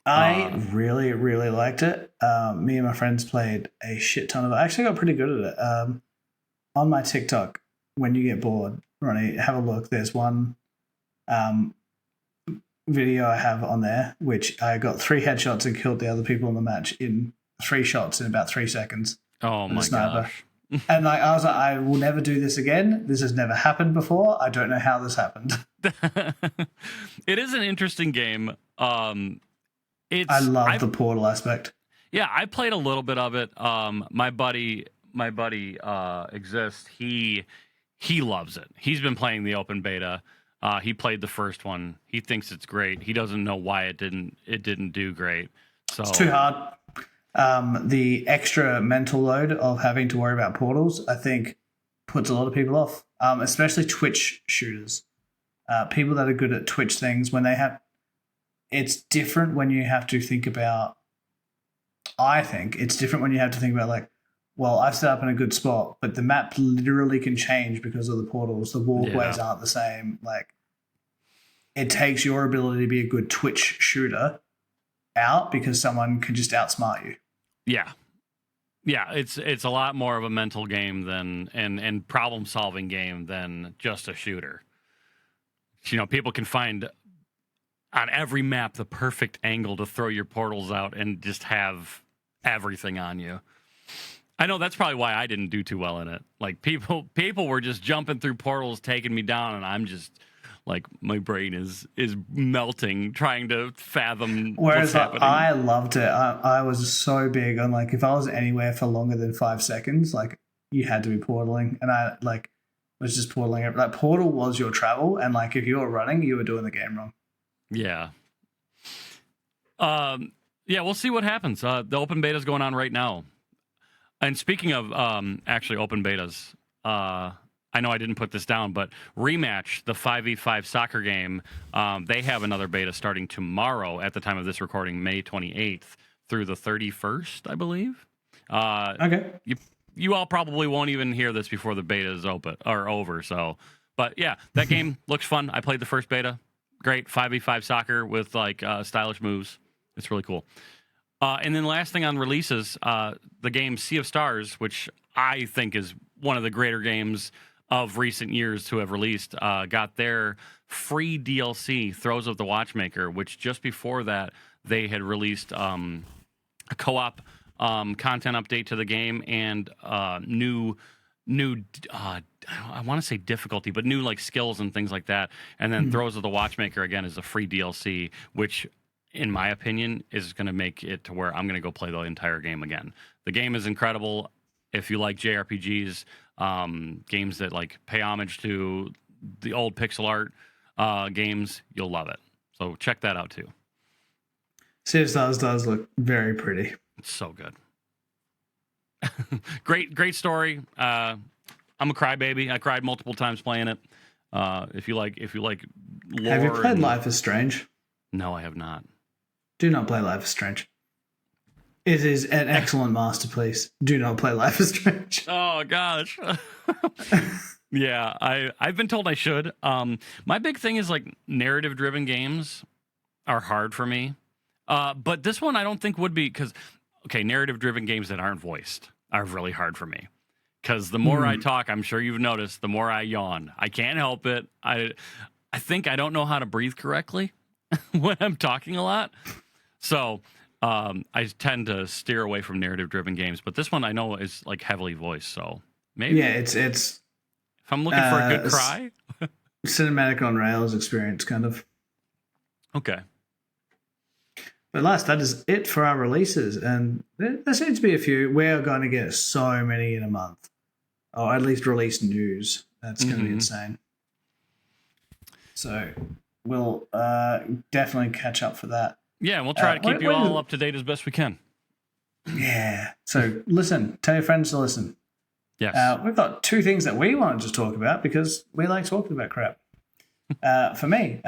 S1: I really, really liked it. Me and my friends played a shit ton of it. I actually got pretty good at it. On my TikTok, when you get bored, Ronnie, have a look. There's one video I have on there, which I got 3 headshots and killed the other people in the match in 3 shots in about 3 seseconds.
S2: Oh my gosh.
S1: And I was like, I will never do this again. This has never happened before. I don't know how this happened.
S2: It is an interesting game.
S1: I love the Portal aspect.
S2: Yeah, I played a little bit of it. My buddy exists. He loves it. He's been playing the open beta. He played the first one. He thinks it's great. He doesn't know why it didn't do great. So
S1: It's too hard. The extra mental load of having to worry about portals, I think, puts a lot of people off, especially Twitch shooters. People that are good at Twitch things, when they have, it's different when you have to think about. I think it's different when you have to think about, like, well, I've set up in a good spot, but the map literally can change because of the portals. The walkways aren't the same. Like, it takes your ability to be a good Twitch shooter out because someone can just outsmart you.
S2: Yeah. Yeah, it's a lot more of a mental game than and problem solving game than just a shooter. You know, people can find on every map the perfect angle to throw your portals out and just have everything on you. I know that's probably why I didn't do too well in it. Like people were just jumping through portals, taking me down, and I'm just like, my brain is melting trying to fathom what's happening.
S1: I loved it. I was so big on, like, if I was anywhere for longer than 5 seconds, like, you had to be portaling, and I like was just portaling it. Like, portal was your travel, and like if you were running, you were doing the game wrong.
S2: Yeah. Yeah, we'll see what happens. The open beta is going on right now. And speaking of actually open betas, I know I didn't put this down, but Rematch, the 5v5 soccer game, they have another beta starting tomorrow at the time of this recording, May 28th through the 31st, I believe.
S1: Okay.
S2: You all probably won't even hear this before the beta is over. So, but yeah, that game looks fun. I played the first beta. Great 5v5 soccer with like stylish moves. It's really cool. And then last thing on releases, the game Sea of Stars, which I think is one of the greater games of recent years to have released, got their free DLC, Throes of the Watchmaker, which just before that, they had released a co-op content update to the game and new I want to say difficulty, but new like skills and things like that. And then Throes of the Watchmaker, again, is a free DLC, which in my opinion is going to make it to where I'm going to go play the entire game again. The game is incredible. If you like JRPGs, games that like pay homage to the old pixel art games, you'll love it. So check that out too.
S1: Sea of Stars does look very pretty.
S2: It's so good. Great story. I'm a crybaby. I cried multiple times playing it. If you like lore.
S1: Have you played Life is Strange?
S2: No, I have not.
S1: Do not play Life is Strange. It is an excellent masterpiece. Do not play Life is Strange.
S2: Oh gosh. Yeah, I've been told I should. My big thing is like narrative driven games are hard for me. But this one I don't think would be, because narrative driven games that aren't voiced are really hard for me. Because the more I talk, I'm sure you've noticed, the more I yawn. I can't help it. I think I don't know how to breathe correctly when I'm talking a lot. So I tend to steer away from narrative-driven games. But this one I know is like heavily voiced, so maybe.
S1: Yeah, it's
S2: if I'm looking for a good cry.
S1: Cinematic on rails experience, kind of.
S2: Okay.
S1: But last, that is it for our releases. And there seems to be a few. We're going to get so many in a month. Or at least release news. That's going to be insane. So we'll definitely catch up for that.
S2: Yeah, and we'll try to keep you all up to date as best we can.
S1: Yeah. So listen. Tell your friends to listen.
S2: Yes.
S1: We've got two things that we wanted to talk about because we like talking about crap. For me,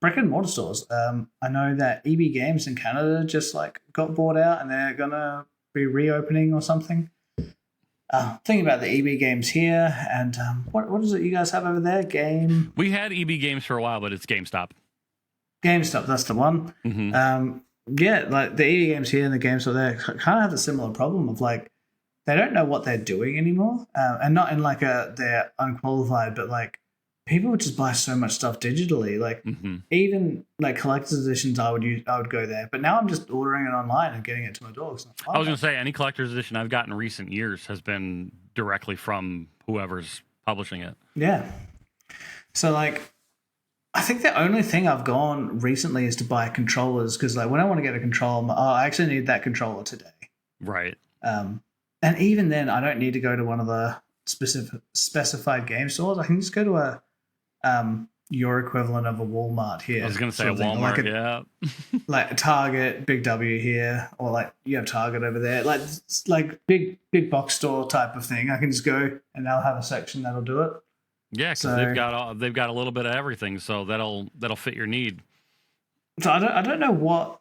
S1: brick and mortar stores. I know that EB Games in Canada just like got bought out and they're going to be reopening or something. Thinking about the EB Games here, and what is it you guys have over there?
S2: We had EB Games for a while, but it's GameStop.
S1: GameStop, that's the one. Yeah, like the EB Games here and the GameStop there kind of have a similar problem of like they don't know what they're doing anymore, and not in like they're unqualified, but like people would just buy so much stuff digitally. Like even like collector's editions, I would go there, but now I'm just ordering it online and getting it to my door.
S2: I was gonna say any collector's edition I've got in recent years has been directly from whoever's publishing it.
S1: Yeah. So like, I think the only thing I've gone recently is to buy controllers because, like, when I want to get a controller, I'm like, I actually need that controller today.
S2: Right.
S1: And even then, I don't need to go to one of the specified game stores. I can just go to your equivalent of a Walmart here.
S2: I was going to say a Walmart, yeah.
S1: Like a Target, Big W here, or like you have Target over there. Like big box store type of thing. I can just go and they'll have a section that'll do it.
S2: Yeah, because they've got a little bit of everything, so that'll fit your need.
S1: So I don't know what,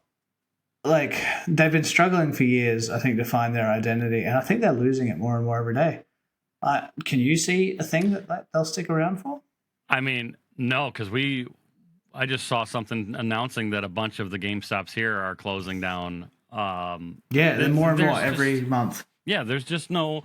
S1: like, they've been struggling for years, I think, to find their identity, and I think they're losing it more and more every day. Can you see a thing that they'll stick around for?
S2: I mean, no, because I just saw something announcing that a bunch of the GameStops here are closing down.
S1: They're more and more every month. Yeah,
S2: there's no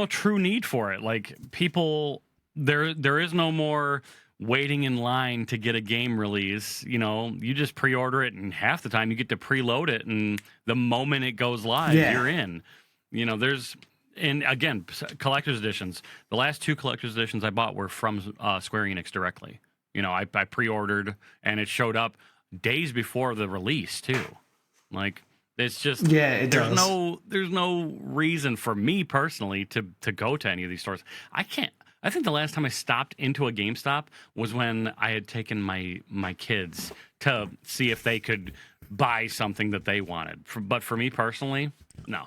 S2: true need for it. Like, people. There is no more waiting in line to get a game release. You know, you just pre-order it, and half the time you get to preload it, and the moment it goes live, you're in. You know, and again, collector's editions. The last 2 collector's editions I bought were from Square Enix directly. You know, I pre-ordered, and it showed up days before the release too. Like, it's just there's no reason for me personally to go to any of these stores. I think the last time I stopped into a GameStop was when I had taken my kids to see if they could buy something that they wanted. But for me personally, no,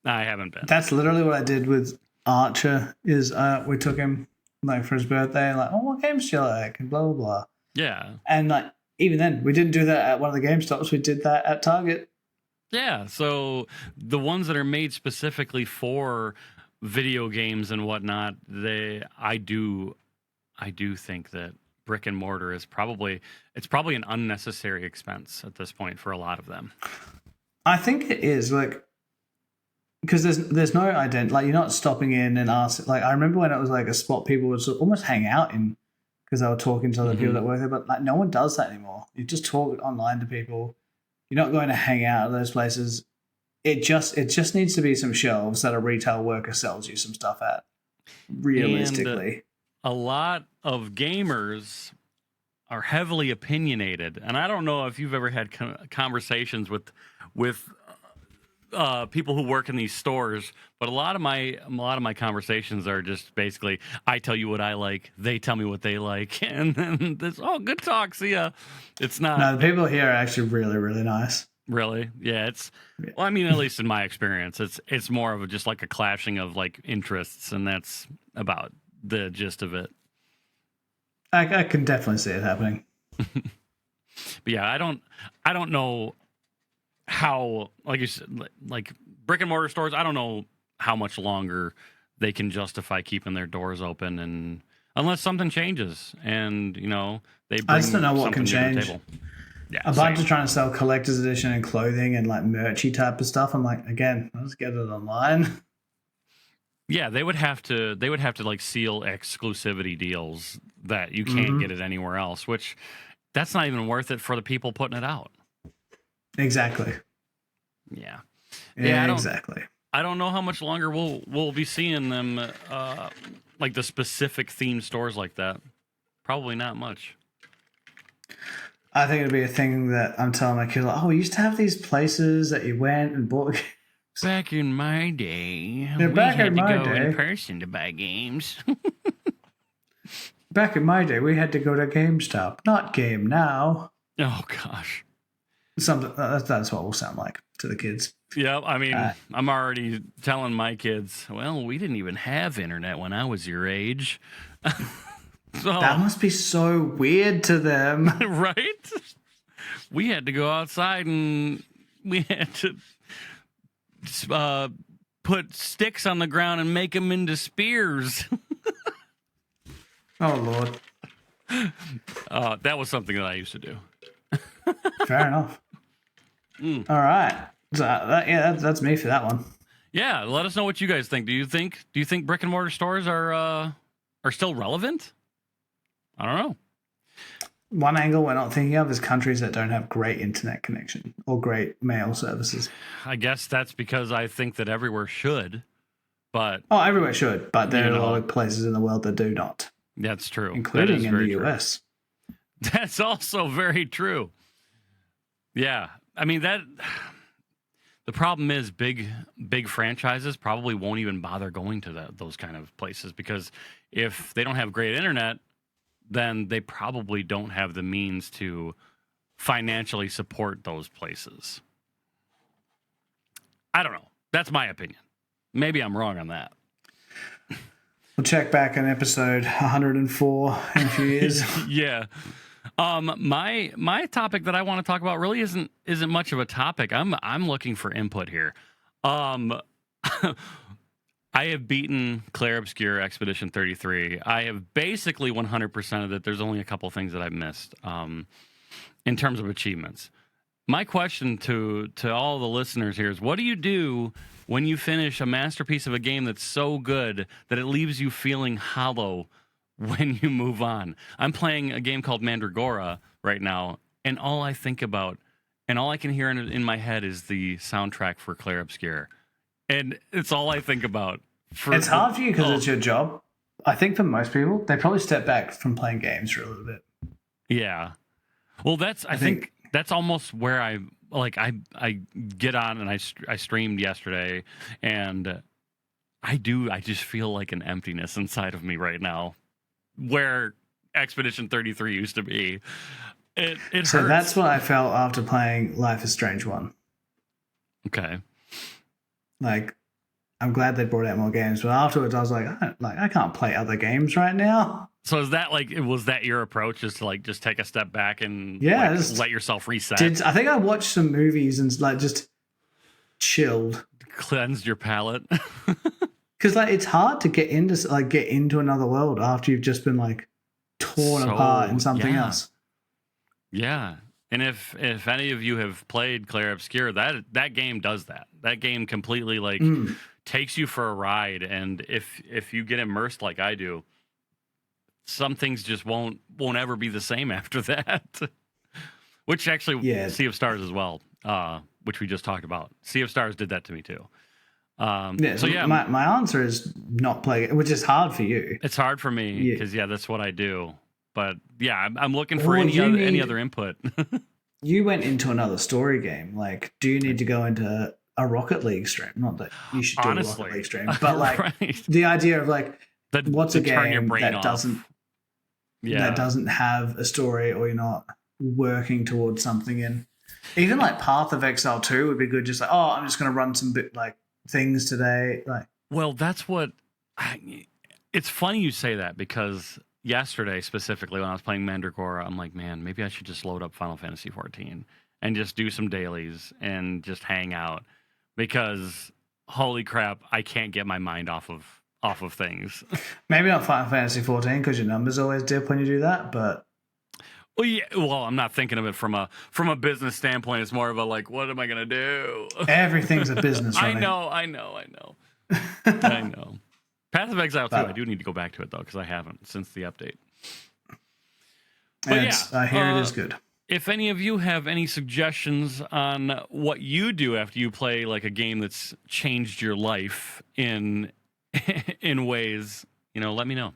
S2: I haven't been.
S1: That's literally what I did with Archer. Is we took him like for his birthday, and like, oh, what games do you like, and blah blah blah.
S2: Yeah,
S1: and like even then, we didn't do that at one of the GameStops. We did that at Target.
S2: Yeah, so the ones that are made specifically for video games and whatnot, I do think that brick and mortar is probably an unnecessary expense at this point for a lot of them.
S1: I think it is, like, because there's no identity. Like, you're not stopping in and asking. Like, I remember when it was like a spot people would sort of almost hang out in because they were talking to other people that work there. But like, no one does that anymore. You just talk online to people. You're not going to hang out at those places. It just needs to be some shelves that a retail worker sells you some stuff at. Realistically,
S2: and a lot of gamers are heavily opinionated, and I don't know if you've ever had conversations with people who work in these stores, but a lot of my conversations are just basically, I tell you what I like, they tell me what they like, and then this good talk, see ya. It's not.
S1: No, the people here are actually really, really nice.
S2: Really? Yeah, well, I mean, at least in my experience, it's more of just like a clashing of like interests, and that's about the gist of it.
S1: I can definitely see it happening.
S2: But yeah, I don't know how, like you said, like brick and mortar stores, I don't know how much longer they can justify keeping their doors open, and unless something changes, and you know they bring, I just don't know what can change. Yeah,
S1: a bunch of trying to sell collector's edition and clothing and like merchy type of stuff. I'm like, again, I'll just get it online.
S2: Yeah, they would have to like seal exclusivity deals that you can't get it anywhere else, which that's not even worth it for the people putting it out.
S1: Exactly.
S2: Yeah.
S1: Exactly.
S2: I don't know how much longer we'll be seeing them like the specific themed stores like that. Probably not much.
S1: I think it'd be a thing that I'm telling my kids, like, we used to have these places that you went and bought.
S2: Back in my day, we had to go in person to buy games.
S1: Back in my day, we had to go to GameStop, not Game Now.
S2: Oh gosh,
S1: something that's what we'll sound like to the kids.
S2: Yeah, I mean, I'm already telling my kids, well, we didn't even have internet when I was your age. So,
S1: that must be so weird to them.
S2: Right? We had to go outside and we had to put sticks on the ground and make them into spears.
S1: Oh, Lord.
S2: That was something that I used to do.
S1: Fair enough. All right. So that's me for that one.
S2: Yeah, let us know what you guys think. Do you think brick and mortar stores are still relevant? I don't know.
S1: One angle we're not thinking of is countries that don't have great internet connection or great mail services.
S2: I guess that's because I think that everywhere should, but
S1: everywhere should, but there are a lot of places in the world that do not.
S2: That's true,
S1: including in the US.
S2: That's also very true. Yeah. I mean, the problem is big franchises probably won't even bother going to those kind of places, because if they don't have great internet, then they probably don't have the means to financially support those places. I don't know. That's my opinion. Maybe I'm wrong on that.
S1: We'll check back on episode 104 in a few years.
S2: Yeah. My topic that I want to talk about really isn't much of a topic. I'm looking for input here. I have beaten Clair Obscur Expedition 33. I have basically 100% of it. There's only a couple things that I've missed in terms of achievements. My question to all the listeners here is, what do you do when you finish a masterpiece of a game that's so good that it leaves you feeling hollow when you move on? I'm playing a game called Mandragora right now, and all I think about and all I can hear in my head is the soundtrack for Clair Obscur. And it's all I think about.
S1: It's hard for you because it's your job. I think for most people, they probably step back from playing games for a little bit.
S2: Yeah. Well, I think that's almost where I get on, and I streamed yesterday, and I just feel like an emptiness inside of me right now where Expedition 33 used to be. It hurts.
S1: So that's what I felt after playing Life is Strange 1.
S2: Okay.
S1: Like, I'm glad they brought out more games, but afterwards I was like, I can't play other games right now.
S2: So was that your approach, is to just take a step back and let yourself reset?
S1: I think I watched some movies and just chilled,
S2: cleansed your palate.
S1: Because it's hard to get into another world after you've just been torn apart in something else. Yeah.
S2: And if any of you have played Clair Obscur, that game does that. That game completely takes you for a ride, and if you get immersed like I do, some things just won't ever be the same after that. Which actually, Sea of Stars as well, which we just talked about. Sea of Stars did that to me too.
S1: My answer is not play it, which is hard for you.
S2: It's hard for me because that's what I do. But yeah, I'm looking for any other input.
S1: You went into another story game. Do you need to go into a Rocket League stream? Not that you should do a Rocket League stream, but right. The idea of what's a game that doesn't have a story, or you're not working towards something in. Even Path of Exile 2 would be good. Just I'm just going to run some things today.
S2: Well, that's what. It's funny you say that, because yesterday specifically when I was playing Mandragora, I'm like, man, maybe I should just load up Final Fantasy 14 and just do some dailies and just hang out, because holy crap, I can't get my mind off of things.
S1: Maybe not Final Fantasy 14 because your numbers always dip when you do that, but.
S2: Well, I'm not thinking of it from a business standpoint. It's more of a what am I going to do?
S1: Everything's a business.
S2: I know. I know. Path of Exile 2, I do need to go back to it, though, because I haven't since the update. But
S1: I hear it is good.
S2: If any of you have any suggestions on what you do after you play a game that's changed your life in ways, let me know.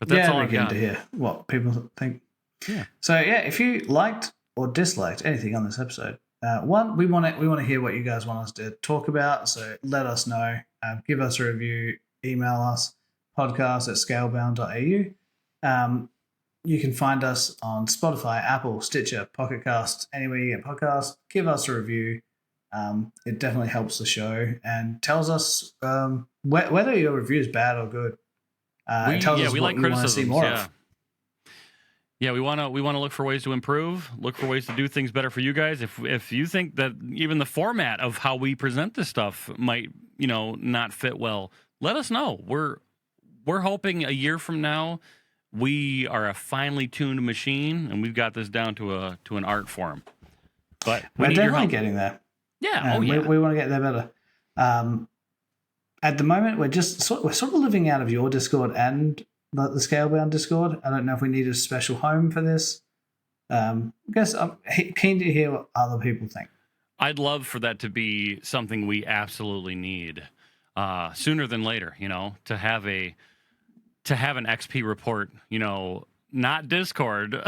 S2: But that's all I've got.
S1: To hear what people think.
S2: Yeah.
S1: So if you liked or disliked anything on this episode, we want to hear what you guys want us to talk about. So let us know. Give us a review. Email us, podcast@scalebound.au. You can find us on Spotify, Apple, Stitcher, Pocket Cast, anywhere you get podcasts. Give us a review. It definitely helps the show and tells us whether your review is bad or good. It tells us what we want to see more of.
S2: Yeah, we want to look for ways to improve, look for ways to do things better for you guys. If you think that even the format of how we present this stuff might, not fit well, let us know. We're hoping a year from now we are a finely tuned machine and we've got this down to an art form. But
S1: we're definitely getting there.
S2: Yeah,
S1: we want to get there better. At the moment, we're sort of living out of your Discord and the Scalebound Discord. I don't know if we need a special home for this. I guess I'm keen to hear what other people think.
S2: I'd love for that to be something we absolutely need sooner than later. To have an XP report, not Discord,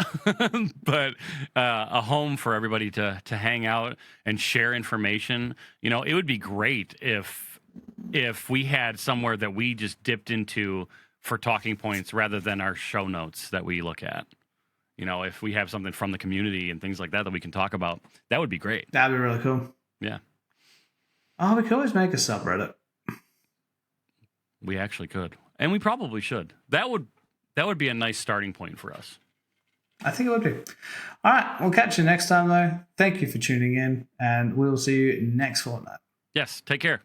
S2: but a home for everybody to hang out and share information. You know, it would be great if we had somewhere that we just dipped into for talking points rather than our show notes that we look at. You know, if we have something from the community and things like that we can talk about, that would be great.
S1: That'd be really cool.
S2: Yeah.
S1: Oh, we could always make a subreddit.
S2: We actually could. And we probably should. That would be a nice starting point for us.
S1: I think it would be. All right. We'll catch you next time, though. Thank you for tuning in, and we'll see you next fortnight.
S2: Yes. Take care.